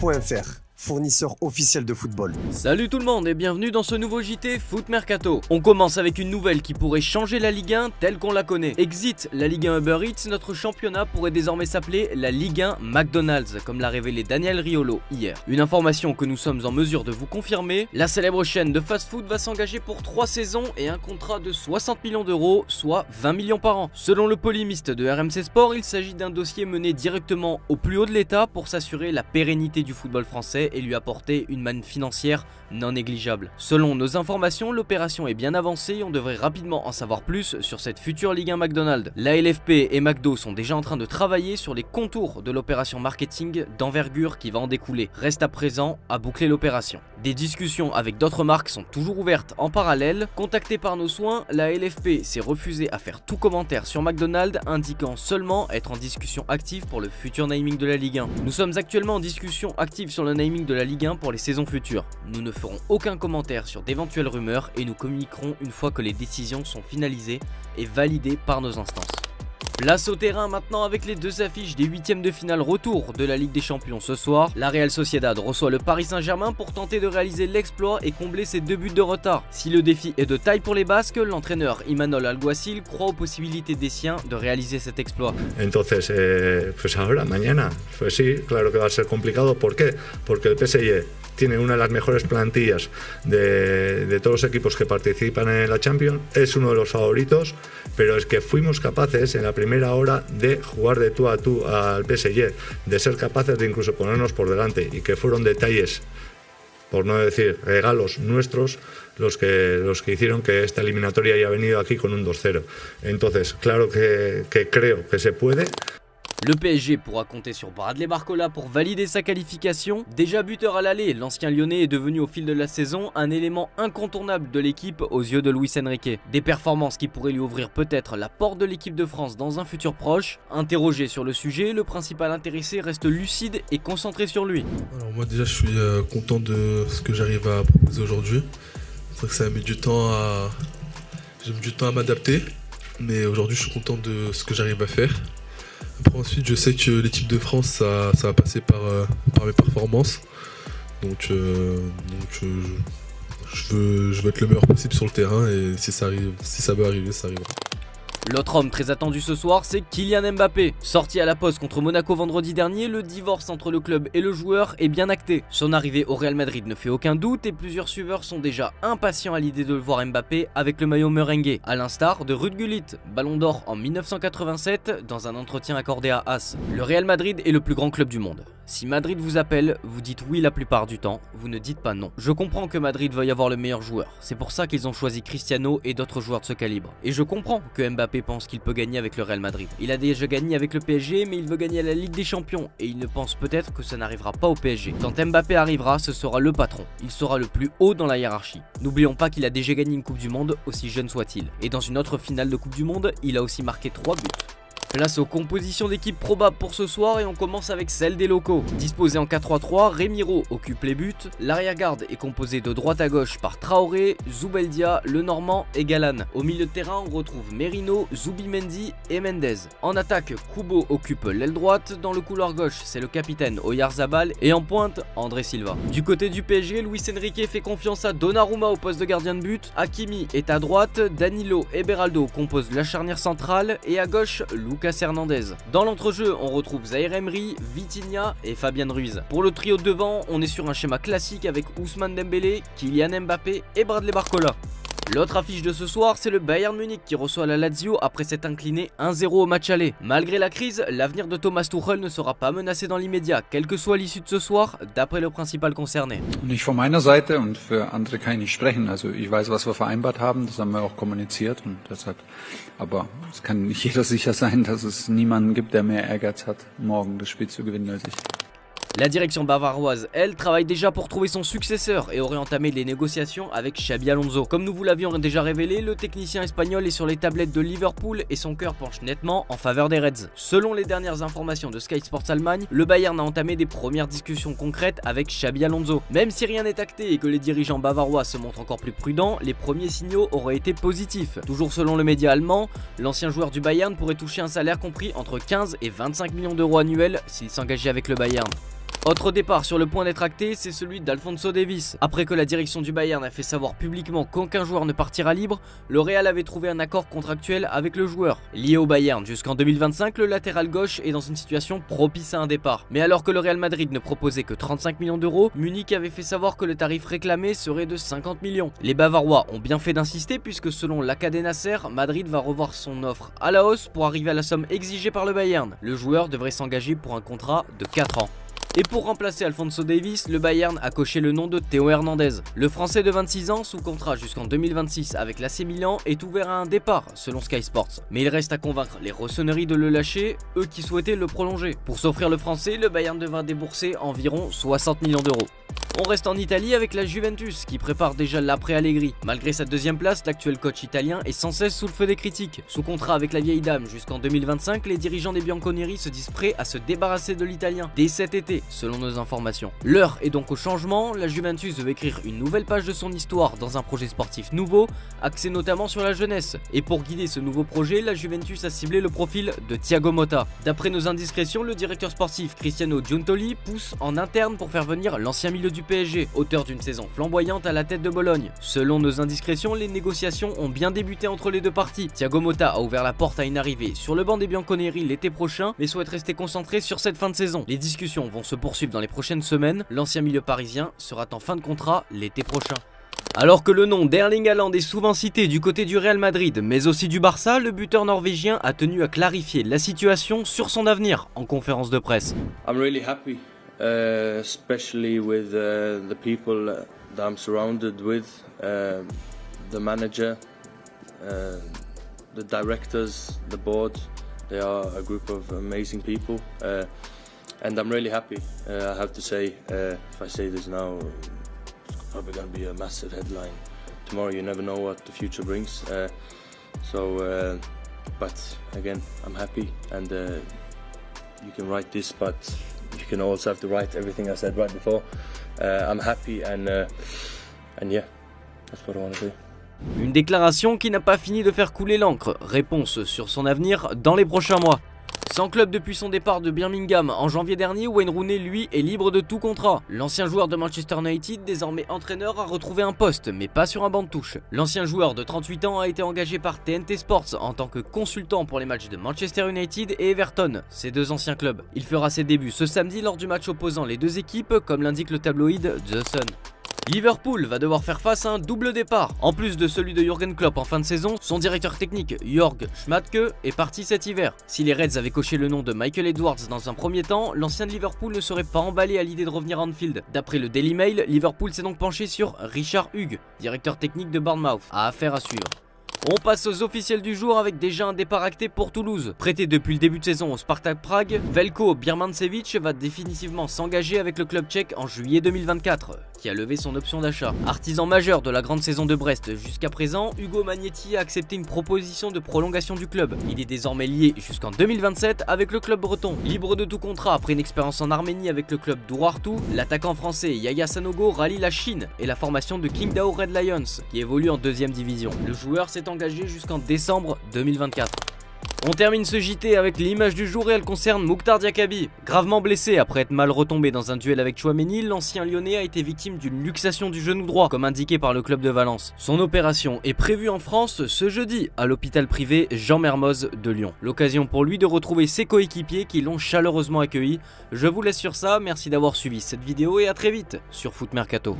JT.fr, fournisseur officiel de football. Salut tout le monde et bienvenue dans ce nouveau JT Foot Mercato. On commence avec une nouvelle qui pourrait changer la Ligue 1 telle qu'on la connaît. Exit la Ligue 1 Uber Eats, notre championnat pourrait désormais s'appeler la Ligue 1 McDonald's, comme l'a révélé Daniel Riolo hier. Une information que nous sommes en mesure de vous confirmer, la célèbre chaîne de fast-food va s'engager pour 3 saisons et un contrat de 60 millions d'euros, soit 20 millions par an. Selon le polémiste de RMC Sport, il s'agit d'un dossier mené directement au plus haut de l'État pour s'assurer la pérennité du football français et lui apporter une manne financière non négligeable. Selon nos informations, l'opération est bien avancée et on devrait rapidement en savoir plus sur cette future Ligue 1 McDonald's. La LFP et McDo sont déjà en train de travailler sur les contours de l'opération marketing d'envergure qui va en découler. Reste à présent à boucler l'opération. Des discussions avec d'autres marques sont toujours ouvertes en parallèle. Contactée par nos soins, la LFP s'est refusée à faire tout commentaire sur McDonald's, indiquant seulement être en discussion active pour le futur naming de la Ligue 1. Nous sommes actuellement en discussion active sur le naming de la Ligue 1 pour les saisons futures. Nous ne ferons aucun commentaire sur d'éventuelles rumeurs et nous communiquerons une fois que les décisions sont finalisées et validées par nos instances. Place au terrain maintenant avec les deux affiches des huitièmes de finale retour de la Ligue des Champions ce soir. La Real Sociedad reçoit le Paris Saint-Germain pour tenter de réaliser l'exploit et combler ses 2 buts de retard. Si le défi est de taille pour les Basques, l'entraîneur Imanol Alguacil croit aux possibilités des siens de réaliser cet exploit. Entonces, pues ahora, mañana, pues sí, claro que va a ser complicado. ¿Por qué? Porque el PSG tiene una de las mejores plantillas de todos los equipos que participan en la Champions, es uno de los favoritos, pero es que fuimos capaces en la primera hora de jugar de tú a tú al PSG, de ser capaces de incluso ponernos por delante y que fueron detalles, por no decir regalos nuestros, los que hicieron que esta eliminatoria haya venido aquí con un 2-0. Entonces, claro que creo que se puede. Le PSG pourra compter sur Bradley Barcola pour valider sa qualification. Déjà buteur à l'aller, l'ancien lyonnais est devenu au fil de la saison un élément incontournable de l'équipe aux yeux de Luis Enrique. Des performances qui pourraient lui ouvrir peut-être la porte de l'équipe de France dans un futur proche. Interrogé sur le sujet, le principal intéressé reste lucide et concentré sur lui. Alors moi déjà je suis content de ce que j'arrive à proposer aujourd'hui. C'est vrai que ça a mis du temps j'ai mis du temps à m'adapter, mais aujourd'hui je suis content de ce que j'arrive à faire. Après ensuite je sais que l'équipe de France ça va passer par mes performances, donc je veux être le meilleur possible sur le terrain et si ça veut arriver, ça arrivera. L'autre homme très attendu ce soir, c'est Kylian Mbappé. Sorti à la pause contre Monaco vendredi dernier, le divorce entre le club et le joueur est bien acté. Son arrivée au Real Madrid ne fait aucun doute et plusieurs suiveurs sont déjà impatients à l'idée de le voir Mbappé avec le maillot merengue. À l'instar de Ruud Gullit, ballon d'or en 1987 dans un entretien accordé à AS. Le Real Madrid est le plus grand club du monde. Si Madrid vous appelle, vous dites oui la plupart du temps, vous ne dites pas non. Je comprends que Madrid veuille avoir le meilleur joueur, c'est pour ça qu'ils ont choisi Cristiano et d'autres joueurs de ce calibre. Et je comprends que Mbappé pense qu'il peut gagner avec le Real Madrid. Il a déjà gagné avec le PSG, mais il veut gagner à la Ligue des Champions et il ne pense peut-être que ça n'arrivera pas au PSG. Quand Mbappé arrivera, ce sera le patron. Il sera le plus haut dans la hiérarchie. N'oublions pas qu'il a déjà gagné une Coupe du Monde, aussi jeune soit-il. Et dans une autre finale de Coupe du Monde, il a aussi marqué 3 buts. Place aux compositions d'équipes probables pour ce soir et on commence avec celle des locaux. Disposé en 4-3-3, Remiro occupe les buts. L'arrière-garde est composé de droite à gauche par Traoré, Zubeldia, Lenormand et Galan. Au milieu de terrain, on retrouve Merino, Zubimendi et Mendes. En attaque, Kubo occupe l'aile droite. Dans le couloir gauche, c'est le capitaine Oyarzabal et en pointe, André Silva. Du côté du PSG, Luis Enrique fait confiance à Donnarumma au poste de gardien de but. Hakimi est à droite, Danilo et Beraldo composent la charnière centrale et à gauche, Lucas Hernandez. Dans l'entrejeu, on retrouve Zaïre Emery, Vitinha et Fabien Ruiz. Pour le trio de devant, on est sur un schéma classique avec Ousmane Dembélé, Kylian Mbappé et Bradley Barcola. L'autre affiche de ce soir, c'est le Bayern Munich qui reçoit la Lazio après s'être incliné 1-0 au match aller. Malgré la crise, l'avenir de Thomas Tuchel ne sera pas menacé dans l'immédiat, quelle que soit l'issue de ce soir, d'après le principal concerné. Nicht von meiner Seite und für andere kann ich nicht sprechen. Also ich weiß, was wir vereinbart haben, das haben wir auch kommuniziert und deshalb. Aber es kann nicht jeder sicher sein, dass es niemanden gibt, der mehr Ehrgeiz hat, morgen das Spiel zu gewinnen als ich. La direction bavaroise, elle, travaille déjà pour trouver son successeur et aurait entamé les négociations avec Xabi Alonso. Comme nous vous l'avions déjà révélé, le technicien espagnol est sur les tablettes de Liverpool et son cœur penche nettement en faveur des Reds. Selon les dernières informations de Sky Sports Allemagne, le Bayern a entamé des premières discussions concrètes avec Xabi Alonso. Même si rien n'est acté et que les dirigeants bavarois se montrent encore plus prudents, les premiers signaux auraient été positifs. Toujours selon le média allemand, l'ancien joueur du Bayern pourrait toucher un salaire compris entre 15 et 25 millions d'euros annuels s'il s'engageait avec le Bayern. Autre départ sur le point d'être acté, c'est celui d'Alphonso Davies. Après que la direction du Bayern a fait savoir publiquement qu'aucun joueur ne partira libre, le Real avait trouvé un accord contractuel avec le joueur. Lié au Bayern jusqu'en 2025, le latéral gauche est dans une situation propice à un départ. Mais alors que le Real Madrid ne proposait que 35 millions d'euros, Munich avait fait savoir que le tarif réclamé serait de 50 millions. Les Bavarois ont bien fait d'insister puisque selon l'Acadé Nasser, Madrid va revoir son offre à la hausse pour arriver à la somme exigée par le Bayern. Le joueur devrait s'engager pour un contrat de 4 ans. Et pour remplacer Alphonso Davies, le Bayern a coché le nom de Théo Hernandez. Le Français de 26 ans, sous contrat jusqu'en 2026 avec l'AC Milan, est ouvert à un départ, selon Sky Sports. Mais il reste à convaincre les rossonneries de le lâcher, eux qui souhaitaient le prolonger. Pour s'offrir le Français, le Bayern devra débourser environ 60 millions d'euros. On reste en Italie avec la Juventus qui prépare déjà l'après Allegri. Malgré sa deuxième place, l'actuel coach italien est sans cesse sous le feu des critiques. Sous contrat avec la vieille dame jusqu'en 2025, les dirigeants des Bianconeri se disent prêts à se débarrasser de l'italien dès cet été, selon nos informations. L'heure est donc au changement, la Juventus veut écrire une nouvelle page de son histoire dans un projet sportif nouveau, axé notamment sur la jeunesse. Et pour guider ce nouveau projet, la Juventus a ciblé le profil de Thiago Motta. D'après nos indiscrétions, le directeur sportif Cristiano Giuntoli pousse en interne pour faire venir l'ancien milieu du PSG, auteur d'une saison flamboyante à la tête de Bologne. Selon nos indiscrétions, les négociations ont bien débuté entre les deux parties. Thiago Motta a ouvert la porte à une arrivée sur le banc des Bianconeri l'été prochain, mais souhaite rester concentré sur cette fin de saison. Les discussions vont se poursuivre dans les prochaines semaines. L'ancien milieu parisien sera en fin de contrat l'été prochain. Alors que le nom d'Erling Haaland est souvent cité du côté du Real Madrid, mais aussi du Barça, le buteur norvégien a tenu à clarifier la situation sur son avenir en conférence de presse. I'm really happy. Especially with the people that I'm surrounded with, the manager, the directors, the board. They are a group of amazing people, and I'm really happy. I have to say, if I say this now, it's probably going to be a massive headline tomorrow. You never know what the future brings. But again, I'm happy, and you can write this, but you can also have to write everything I said right before. I'm happy and yeah, that's what I want to do. Une déclaration qui n'a pas fini de faire couler l'encre. Réponse sur son avenir dans les prochains mois. Sans club depuis son départ de Birmingham en janvier dernier, Wayne Rooney lui est libre de tout contrat. L'ancien joueur de Manchester United, désormais entraîneur, a retrouvé un poste, mais pas sur un banc de touche. L'ancien joueur de 38 ans a été engagé par TNT Sports en tant que consultant pour les matchs de Manchester United et Everton, ses deux anciens clubs. Il fera ses débuts ce samedi lors du match opposant les deux équipes, comme l'indique le tabloïd The Sun. Liverpool va devoir faire face à un double départ. En plus de celui de Jürgen Klopp en fin de saison, son directeur technique Jörg Schmadtke est parti cet hiver. Si les Reds avaient coché le nom de Michael Edwards dans un premier temps, l'ancien de Liverpool ne serait pas emballé à l'idée de revenir à Anfield. D'après le Daily Mail, Liverpool s'est donc penché sur Richard Hughes, directeur technique de Bournemouth. Affaire à suivre. On passe aux officiels du jour avec déjà un départ acté pour Toulouse. Prêté depuis le début de saison au Spartak Prague, Veljko Birmančević va définitivement s'engager avec le club tchèque en juillet 2024, qui a levé son option d'achat. Artisan majeur de la grande saison de Brest jusqu'à présent, Hugo Magnetti a accepté une proposition de prolongation du club. Il est désormais lié jusqu'en 2027 avec le club breton. Libre de tout contrat après une expérience en Arménie avec le club d'Urartu, l'attaquant français Yaya Sanogo rallie la Chine et la formation de Qingdao Red Lions, qui évolue en 2e division. Le joueur s'est engagé jusqu'en décembre 2024. On termine ce JT avec l'image du jour et elle concerne Mukhtar Diakaby. Gravement blessé après être mal retombé dans un duel avec Tchouaméni, l'ancien lyonnais a été victime d'une luxation du genou droit, comme indiqué par le club de Valence. Son opération est prévue en France ce jeudi à l'hôpital privé Jean Mermoz de Lyon. L'occasion pour lui de retrouver ses coéquipiers qui l'ont chaleureusement accueilli. Je vous laisse sur ça, merci d'avoir suivi cette vidéo et à très vite sur Foot Mercato.